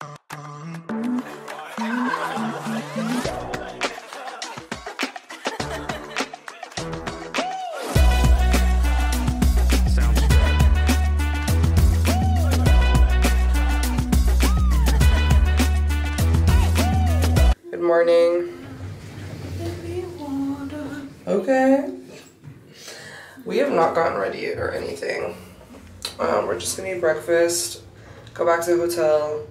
Good morning. Okay. We have not gotten ready or anything. We're just gonna eat breakfast, go back to the hotel,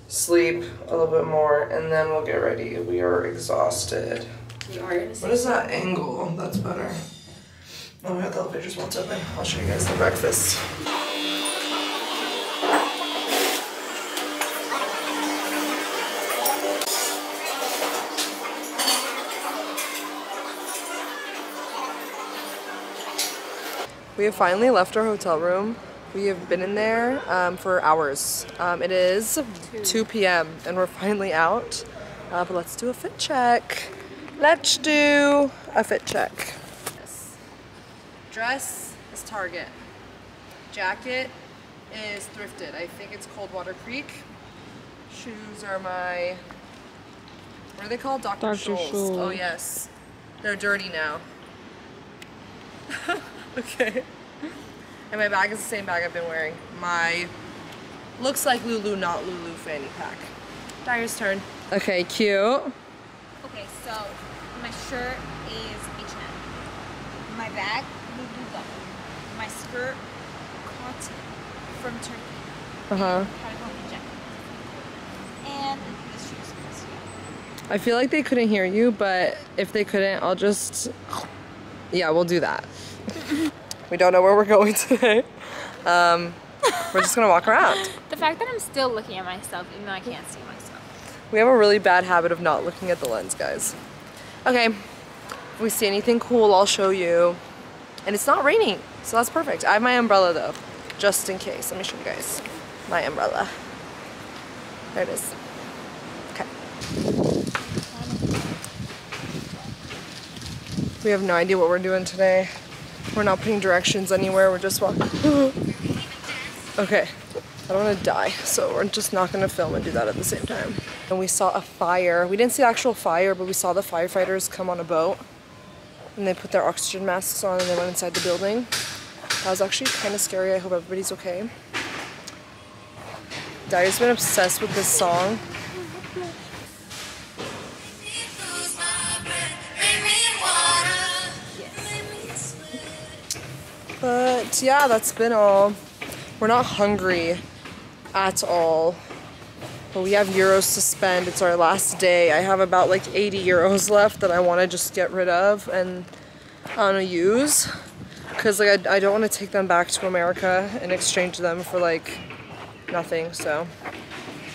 sleep a little bit more, and then we'll get ready. We are exhausted. What is that angle? That's better. Oh my god, the elevator's won't open. I'll show you guys the breakfast. We have finally left our hotel room. We have been in there for hours. It is 2 p.m. and we're finally out. But let's do a fit check. Let's do a fit check. Dress is Target. Jacket is thrifted. I think it's Coldwater Creek. Shoes are my, what are they called? Dr. Scholl's. Oh yes. They're dirty now. Okay. And my bag is the same bag I've been wearing. My looks like Lulu, not Lulu fanny pack. Dyer's turn. Okay, cute. Okay, so my shirt is H&M. My bag, Lulu. My skirt, cotton from Turkey. Uh-huh. Patagonia jacket. And this shoes. I feel like they couldn't hear you, but if they couldn't, I'll just, yeah, we'll do that. We don't know where we're going today. We're just gonna walk around. The fact that I'm still looking at myself, even though I can't see myself. We have a really bad habit of not looking at the lens, guys. Okay, if we see anything cool, I'll show you. And it's not raining, so that's perfect. I have my umbrella though, just in case. Let me show you guys my umbrella. There it is. Okay. We have no idea what we're doing today. We're not putting directions anywhere, we're just walking. Okay, I don't want to die, so we're just not going to film and do that at the same time. And we saw a fire. We didn't see the actual fire, but we saw the firefighters come on a boat. And they put their oxygen masks on and they went inside the building. That was actually kind of scary. I hope everybody's okay. Dyer's been obsessed with this song. But yeah, that's been all. We're not hungry at all. But we have euros to spend. It's our last day. I have about like 80 euros left that I want to just get rid of and use. Because like I don't want to take them back to America and exchange them for like nothing. So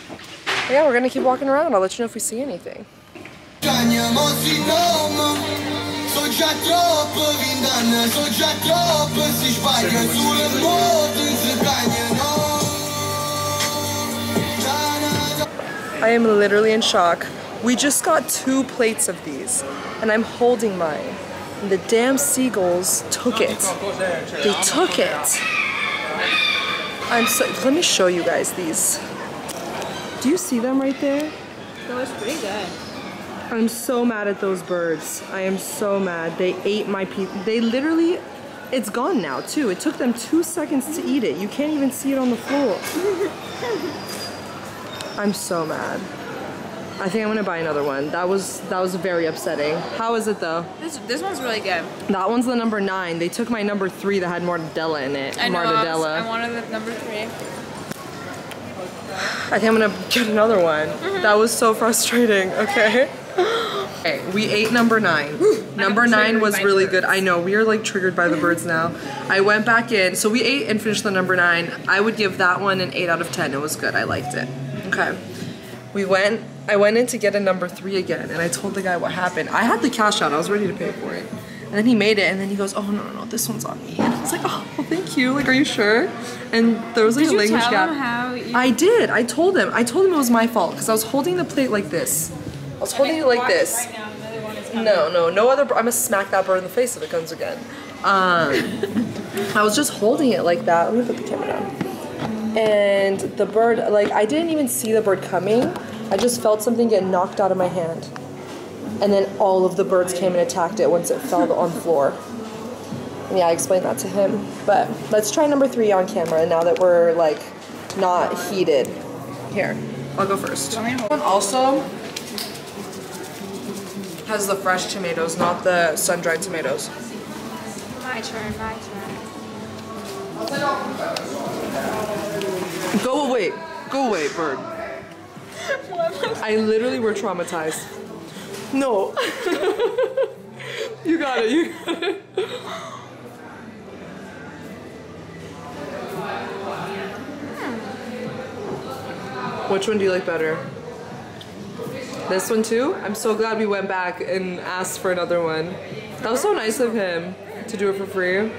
but yeah, we're gonna keep walking around. I'll let you know if we see anything. I am literally in shock. We just got 2 plates of these and I'm holding mine. And the damn seagulls took it. They took it. I'm so, let me show you guys these. Do you see them right there? That was pretty good. I'm so mad at those birds. I am so mad. They ate my pizza. They literally, it's gone now too. It took them 2 seconds to eat it. You can't even see it on the floor. I'm so mad. I think I'm gonna buy another one. That was very upsetting. How is it though? This one's really good. That one's the number 9. They took my number 3 that had mortadella in it. I know, mortadella. I wanted the number 3. I think I'm gonna get another one. That was so frustrating, okay? Okay, we ate number 9. Number 9 was really good. I know, we are like triggered by the birds now. I went back in, so we ate and finished the number 9. I would give that one an 8 out of 10. It was good, I liked it. Okay, I went in to get a number 3 again, and I told the guy what happened. I had the cash out, I was ready to pay for it. And then he made it, and then he goes, oh, no, this one's on me. And I was like, oh, well, thank you. Like, are you sure? And there was like a language gap. Did you tell him how you... I did. I told him it was my fault, because I was holding the plate like this. I was holding it like this. Right now, another one is coming. No other, I'm gonna smack that bird in the face if it comes again. I was just holding it like that. Let me put the camera down. and the bird, like, I didn't even see the bird coming. I just felt something get knocked out of my hand. And then all of the birds came and attacked it once it fell on the floor. And yeah, I explained that to him. But let's try number 3 on camera now that we're, like, not heated. Here, I'll go first. One also has the fresh tomatoes, not the sun-dried tomatoes. My turn, my turn. Go away, bird. I literally were traumatized. No. You got it, you got it. Which one do you like better? This one too? I'm so glad we went back and asked for another one. That was so nice of him to do it for free.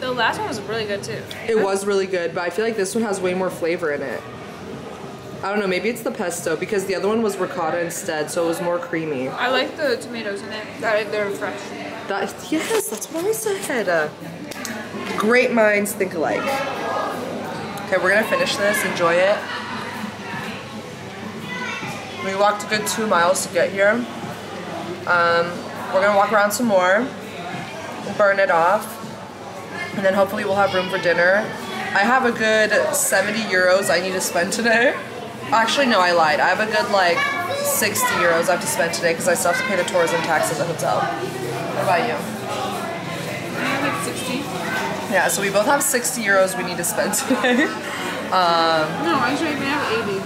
The last one was really good too. It was really good, but I feel like this one has way more flavor in it. I don't know, maybe it's the pesto because the other one was ricotta instead, so it was more creamy. I like the tomatoes in it. They're fresh. Yes, that's what I said. Great minds think alike. Okay, we're gonna finish this, enjoy it. We walked a good 2 miles to get here. We're gonna walk around some more, burn it off, and then hopefully we'll have room for dinner. I have a good 70 euros I need to spend today. Actually, no, I lied. I have a good like 60 euros I have to spend today because I still have to pay the tourism tax at the hotel. What about you? I have like 60. Yeah, so we both have 60 euros we need to spend today. No, actually I have 80.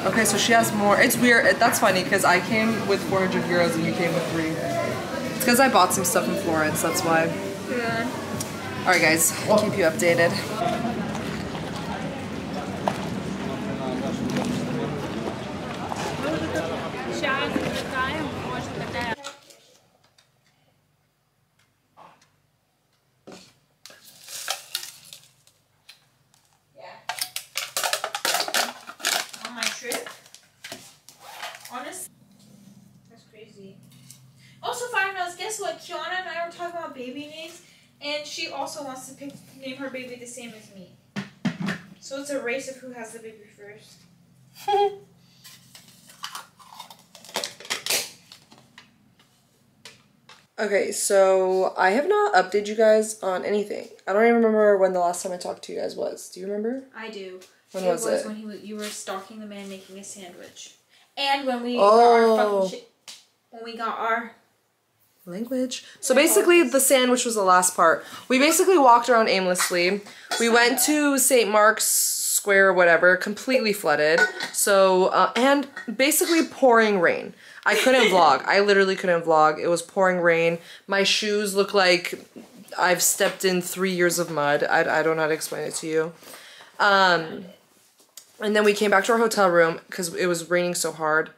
Okay, so she has more. It's weird. That's funny because I came with 400 euros and you came with 3. It's because I bought some stuff in Florence, that's why. Yeah. Alright guys, I'll keep you updated. On my trip, honestly, that's crazy. Also, fire notes, guess what? Kiana and I were talking about baby names, and she also wants to name her baby the same as me. So it's a race of who has the baby first. Okay, so I have not updated you guys on anything. I don't even remember when the last time I talked to you guys was. Do you remember? I do. When was it? When you were stalking the man making a sandwich. And when we got our language. So basically the sandwich was the last part. We basically walked around aimlessly. We went to St. Mark's Square or whatever, completely flooded. So, and basically pouring rain. I couldn't vlog. I literally couldn't vlog. It was pouring rain. My shoes look like I've stepped in 3 years of mud. I don't know how to explain it to you. And then we came back to our hotel room because it was raining so hard.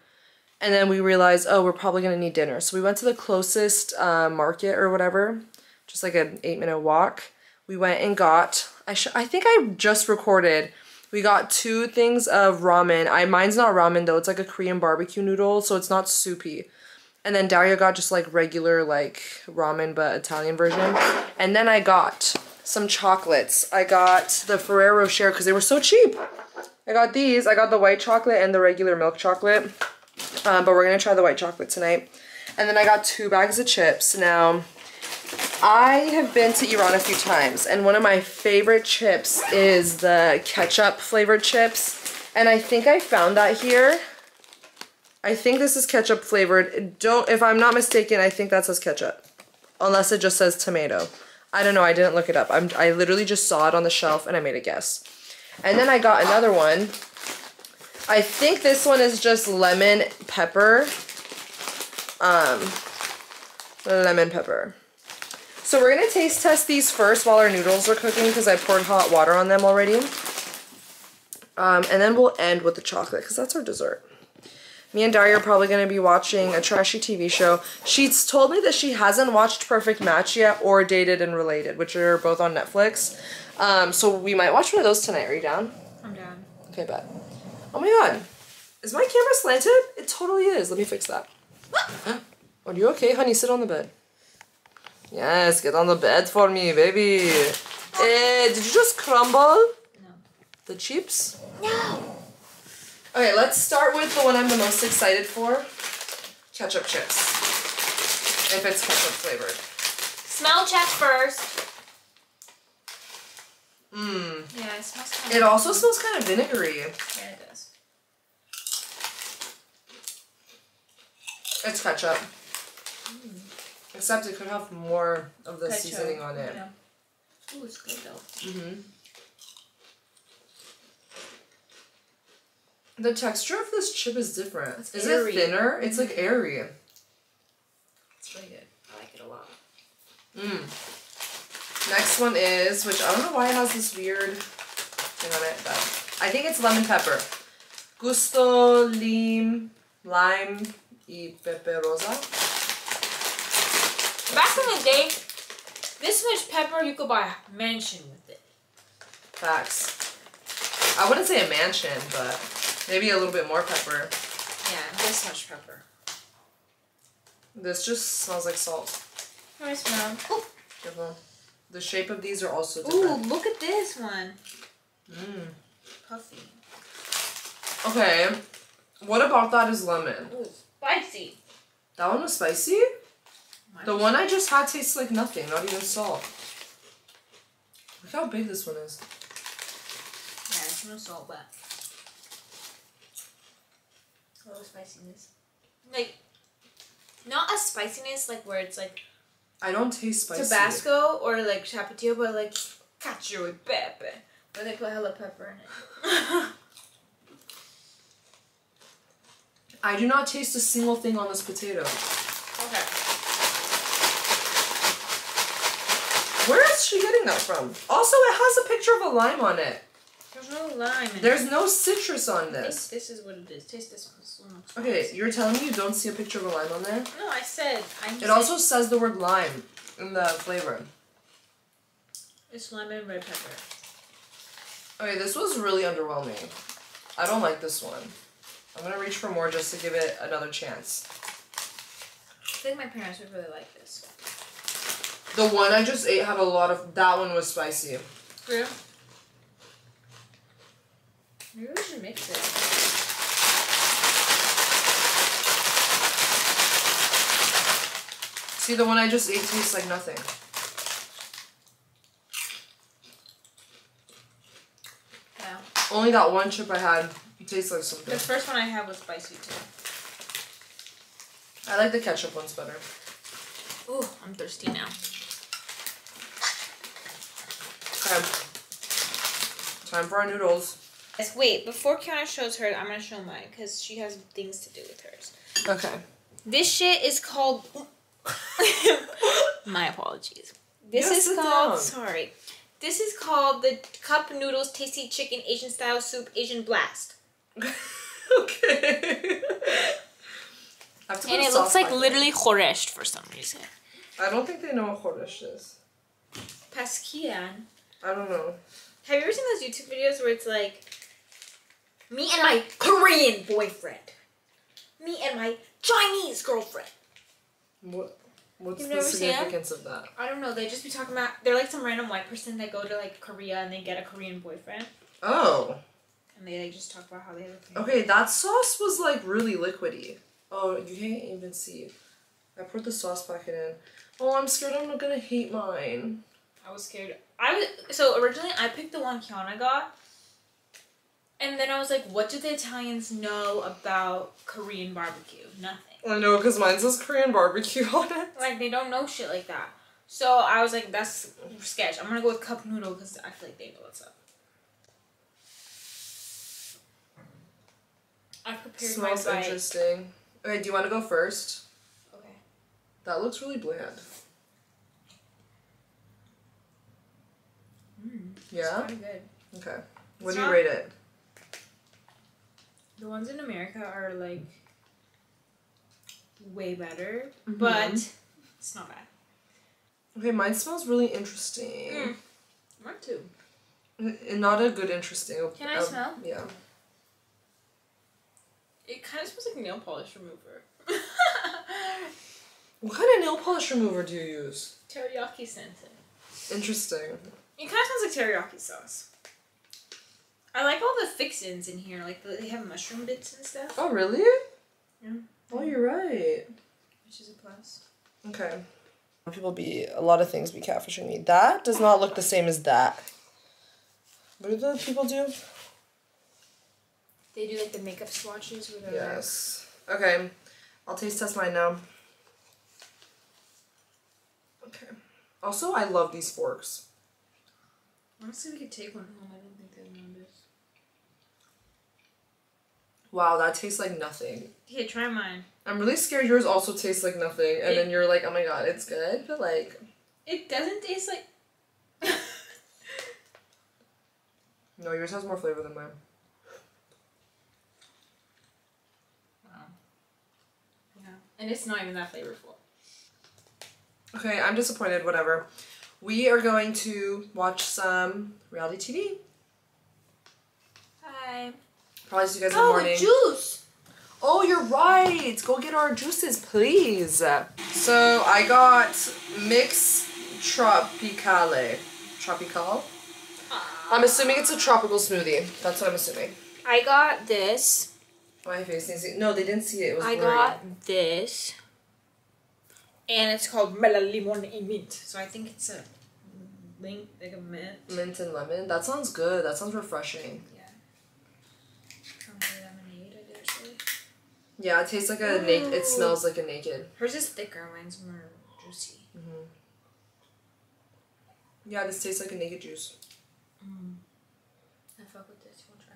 And then we realized, oh, we're probably going to need dinner. So we went to the closest market or whatever, just like an 8-minute walk. We went and got, I think I just recorded, we got 2 things of ramen. Mine's not ramen though, it's like a Korean barbecue noodle, so it's not soupy. And then Daria got just like regular like ramen but Italian version. And then I got some chocolates. I got the Ferrero Rocher because they were so cheap. I got these. I got the white chocolate and the regular milk chocolate. But we're going to try the white chocolate tonight. And then I got 2 bags of chips. Now, I have been to Iran a few times, and one of my favorite chips is the ketchup flavored chips. And I think I found that here. I think this is ketchup flavored. If I'm not mistaken, I think that says ketchup. Unless it just says tomato. I don't know, I didn't look it up. I literally just saw it on the shelf and I made a guess. And then I got another one. I think this one is just lemon pepper. Lemon pepper. So we're gonna taste test these first while our noodles are cooking because I poured hot water on them already. And then we'll end with the chocolate because that's our dessert. Me and Daria are probably gonna be watching a trashy TV show. She's told me that she hasn't watched Perfect Match yet or Dated and Related, which are both on Netflix. So we might watch one of those tonight. Are you down? I'm down. Okay, bet. Oh my god. Is my camera slanted? It totally is. Let me fix that. Are you okay, honey? Sit on the bed. Yes, get on the bed for me, baby. Did you just crumble? No. the chips. No. Okay, let's start with the one I'm the most excited for. Ketchup chips. If it's ketchup flavored. Smell check first. Mmm. Yeah, it smells kind of... It also smells kind of vinegary. Yeah, it does. It's ketchup. Except it could have more of the seasoning on it. Yeah. Ooh, it's good though. Mm-hmm. The texture of this chip is different. It's is airy. it thinner? It's like airy. It's really good. I like it a lot. Next one is, which I don't know why it has this weird thing on it, but I think it's lemon pepper. Gusto lime y peperosa. Back in the day, this much pepper you could buy a mansion with it. Facts. I wouldn't say a mansion, but maybe a little bit more pepper. Yeah, this much pepper. This just smells like salt. Nice smell. Ooh. Careful. The shape of these are also different. Ooh, look at this one. Puffy. Okay. What about that is lemon? Ooh, spicy. That one was spicy? The one I just had tastes like nothing, not even salt. Look how big this one is. Yeah, it's no salt, but a little spiciness. Like, not a spiciness like where it's like I don't taste spicy. Tabasco or like Tapatio, but like cacio e pepe. But they put hella pepper in it. I do not taste a single thing on this potato. Okay. Where is she getting that from? Also, it has a picture of a lime on it. There's no lime in it. There's no citrus on I this. think this is what it is. Taste this one. This one looks Okay, spicy. you're telling me you don't see a picture of a lime on there? No, I said. It also says the word lime in the flavor. It's lemon and red pepper. Okay, this was really underwhelming. I don't like this one. I'm gonna reach for more just to give it another chance. I think my parents would really like this. The one I just ate had a lot of... That one was spicy. Yeah. Maybe we should mix it. See, the one I just ate tastes like nothing. Yeah. Only that one chip I had tastes like something. The first one I had was spicy too. I like the ketchup ones better. Ooh, I'm thirsty now. Okay. Time for our noodles. Yes, wait, before Kiana shows hers, I'm gonna show mine because she has things to do with hers. Okay. This shit is called. My apologies. This Yes, is sit called. down. Sorry. This is called the Cup Noodles Tasty Chicken Asian Style Soup Asian Blast. Okay. I have to put And a it sauce looks like packet. literally choresh for some reason. I don't think they know what Chodesh is. Paskian. I don't know. Have you ever seen those YouTube videos where it's like, me and my Korean boyfriend, me and my Chinese girlfriend? What's You've the never seen it? significance of that? I don't know. They just be talking about, they're like some random white person that go to like Korea and they get a Korean boyfriend. Oh. And they like just talk about how they have a Okay, that sauce was like really liquidy. Oh, you can't even see. I poured the sauce packet in. Oh, I'm scared I'm not gonna hate mine. I was scared. So originally I picked the one Kiana got. And then I was like, what do the Italians know about Korean barbecue? Nothing. I know, because mine says Korean barbecue on it. Like, they don't know shit like that. So I was like, that's sketch. I'm gonna go with cup noodle because I feel like they know what's up. I prepared Smells my bite. interesting. Okay, do you want to go first? Okay. That looks really bland. Yeah? It's pretty good. Okay. What It's do you not- rate it? The ones in America are like way better, Mhm. but it's not bad. Okay, mine smells really interesting. Mine too. Not a good interesting. Can I smell? Yeah. It kind of smells like nail polish remover. What kind of nail polish remover do you use? Teriyaki scented. Interesting. It kind of smells like teriyaki sauce. I like all the fixins in here. Like they have mushroom bits and stuff. Oh, really? Yeah. Oh, you're right. Which is a plus. Okay. A lot of things be catfishing me. That does not look the same as that. What do the people do? They do like the makeup swatches or whatever. Yes. Okay. I'll taste test mine now. Okay. Also, I love these forks. Honestly, we could take one home. I don't think they know this. Wow, that tastes like nothing. Here, try mine. I'm really scared yours also tastes like nothing, and then you're like, oh my god, it's good, but like... It doesn't taste like... No, yours has more flavor than mine. Wow. Yeah. And it's not even that flavorful. Okay, I'm disappointed, whatever. We are going to watch some reality TV. Hi. Probably see you guys in the morning. Juice! Oh, you're right. Go get our juices, please. So I got Mix Tropicale. Tropical? I'm assuming it's a tropical smoothie. That's what I'm assuming. I got this. My face didn't see it. No, they didn't see it. It was blurry. I got this. And it's called Mela Limon y Mint. So I think it's a mint, like a mint. Mint and lemon. That sounds good. That sounds refreshing. Yeah. Lemonade, I dare say. Yeah, it tastes like a naked. It smells like a naked. Hers is thicker. Mine's more juicy. Mm-hmm. Yeah, this tastes like a naked juice. Mm. I fuck with this. We'll try.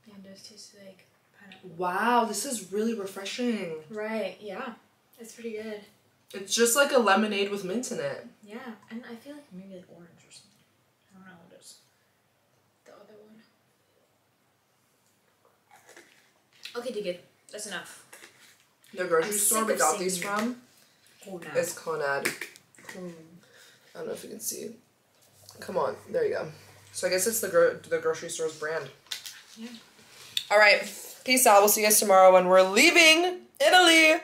Yeah, it does taste like pineapple. Wow, this is really refreshing. Right, yeah. It's pretty good. It's just like a lemonade with mint in it. Yeah, and I feel like maybe like orange or something. I don't know what it is. The other one. Okay, Digit. That's enough. The grocery store we got these from Conad. is Conad. I don't know if you can see. Come on, there you go. So I guess it's the grocery store's brand. Yeah. All right, peace out. We'll see you guys tomorrow when we're leaving Italy.